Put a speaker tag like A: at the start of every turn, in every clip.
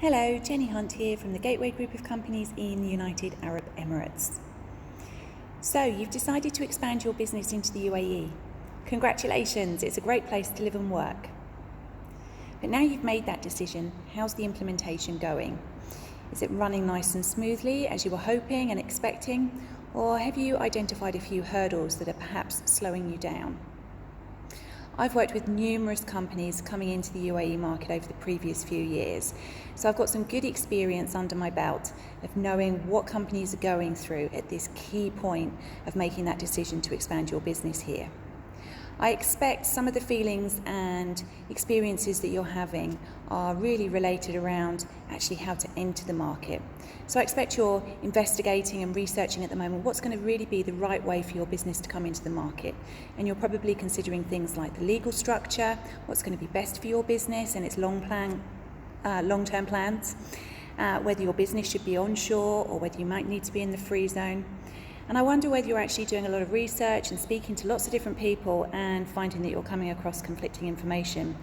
A: Hello, Jenny Hunt here from the Gateway Group of Companies in the United Arab Emirates. So, you've decided to expand your business into the UAE. Congratulations, it's a great place to live and work. But now you've made that decision, how's the implementation going? Is it running nice and smoothly as you were hoping and expecting, or have you identified a few hurdles that are perhaps slowing you down? I've worked with numerous companies coming into the UAE market over the previous few years, so I've got some good experience under my belt of knowing what companies are going through at this key point of making that decision to expand your business here. I expect some of the feelings and experiences that you're having are really related around actually how to enter the market. So I expect you're investigating and researching at the moment what's going to really be the right way for your business to come into the market. And you're probably considering things like the legal structure, what's going to be best for your business and its long-term plans, whether your business should be onshore or whether you might need to be in the free zone. And I wonder whether you're actually doing a lot of research and speaking to lots of different people and finding that you're coming across conflicting information,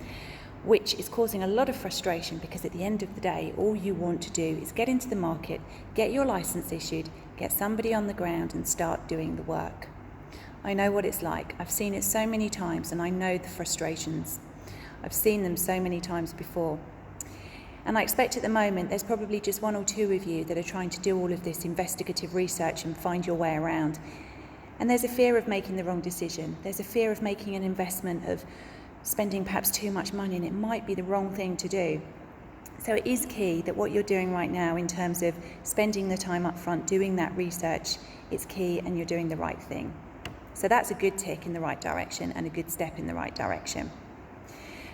A: which is causing a lot of frustration because at the end of the day, all you want to do is get into the market, get your license issued, get somebody on the ground and start doing the work. I know what it's like. I've seen it so many times and I know the frustrations. I've seen them so many times before. And I expect at the moment there's probably just one or two of you that are trying to do all of this investigative research and find your way around. And there's a fear of making the wrong decision. There's a fear of making an investment, of spending perhaps too much money, and it might be the wrong thing to do. So it is key that what you're doing right now in terms of spending the time up front, doing that research, it's key and you're doing the right thing. So that's a good tick in the right direction and a good step in the right direction.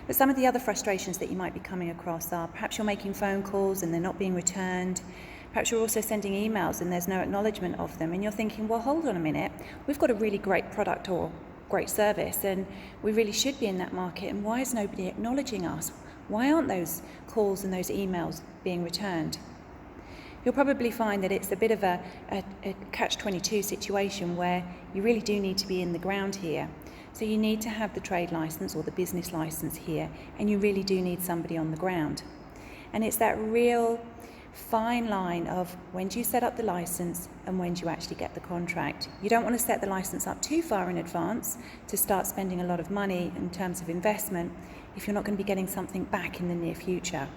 A: But some of the other frustrations that you might be coming across are perhaps you're making phone calls and they're not being returned. Perhaps you're also sending emails and there's no acknowledgement of them. And you're thinking, well, hold on a minute. We've got a really great product or great service and we really should be in that market. And why is nobody acknowledging us? Why aren't those calls and those emails being returned? You'll probably find that it's a bit of a catch-22 situation where you really do need to be in the ground here. So you need to have the trade license or the business license here, and you really do need somebody on the ground. And it's that real fine line of when do you set up the license and when do you actually get the contract. You don't want to set the license up too far in advance to start spending a lot of money in terms of investment if you're not going to be getting something back in the near future.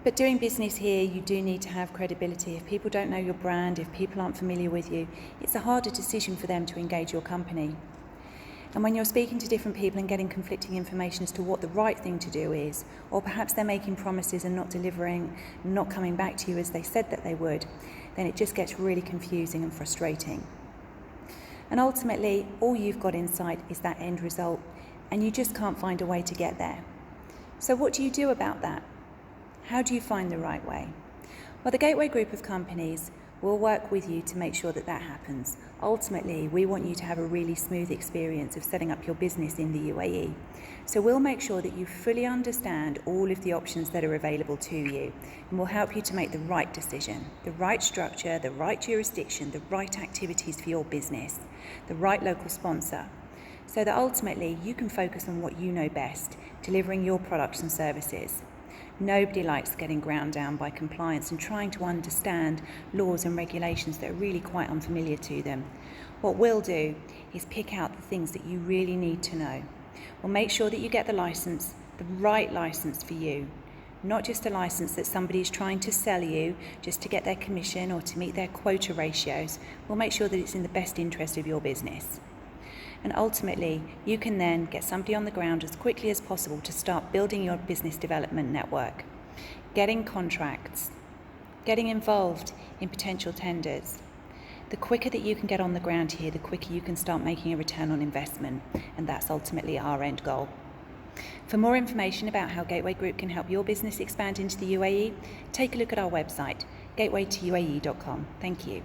A: But doing business here, you do need to have credibility. If people don't know your brand, if people aren't familiar with you, it's a harder decision for them to engage your company. And when you're speaking to different people and getting conflicting information as to what the right thing to do is, or perhaps they're making promises and not delivering, not coming back to you as they said that they would, then it just gets really confusing and frustrating. And ultimately, all you've got in sight is that end result, and you just can't find a way to get there. So what do you do about that? How do you find the right way? Well, the Gateway Group of Companies will work with you to make sure that that happens. Ultimately, we want you to have a really smooth experience of setting up your business in the UAE. So we'll make sure that you fully understand all of the options that are available to you, and we'll help you to make the right decision, the right structure, the right jurisdiction, the right activities for your business, the right local sponsor, so that ultimately you can focus on what you know best, delivering your products and services. Nobody likes getting ground down by compliance and trying to understand laws and regulations that are really quite unfamiliar to them. What we'll do is pick out the things that you really need to know. We'll make sure that you get the license, the right license for you, not just a license that somebody's trying to sell you just to get their commission or to meet their quota ratios. We'll make sure that it's in the best interest of your business. And ultimately, you can then get somebody on the ground as quickly as possible to start building your business development network, getting contracts, getting involved in potential tenders. The quicker that you can get on the ground here, the quicker you can start making a return on investment, and that's ultimately our end goal. For more information about how Gateway Group can help your business expand into the UAE, take a look at our website, gatewaytouae.com. Thank you.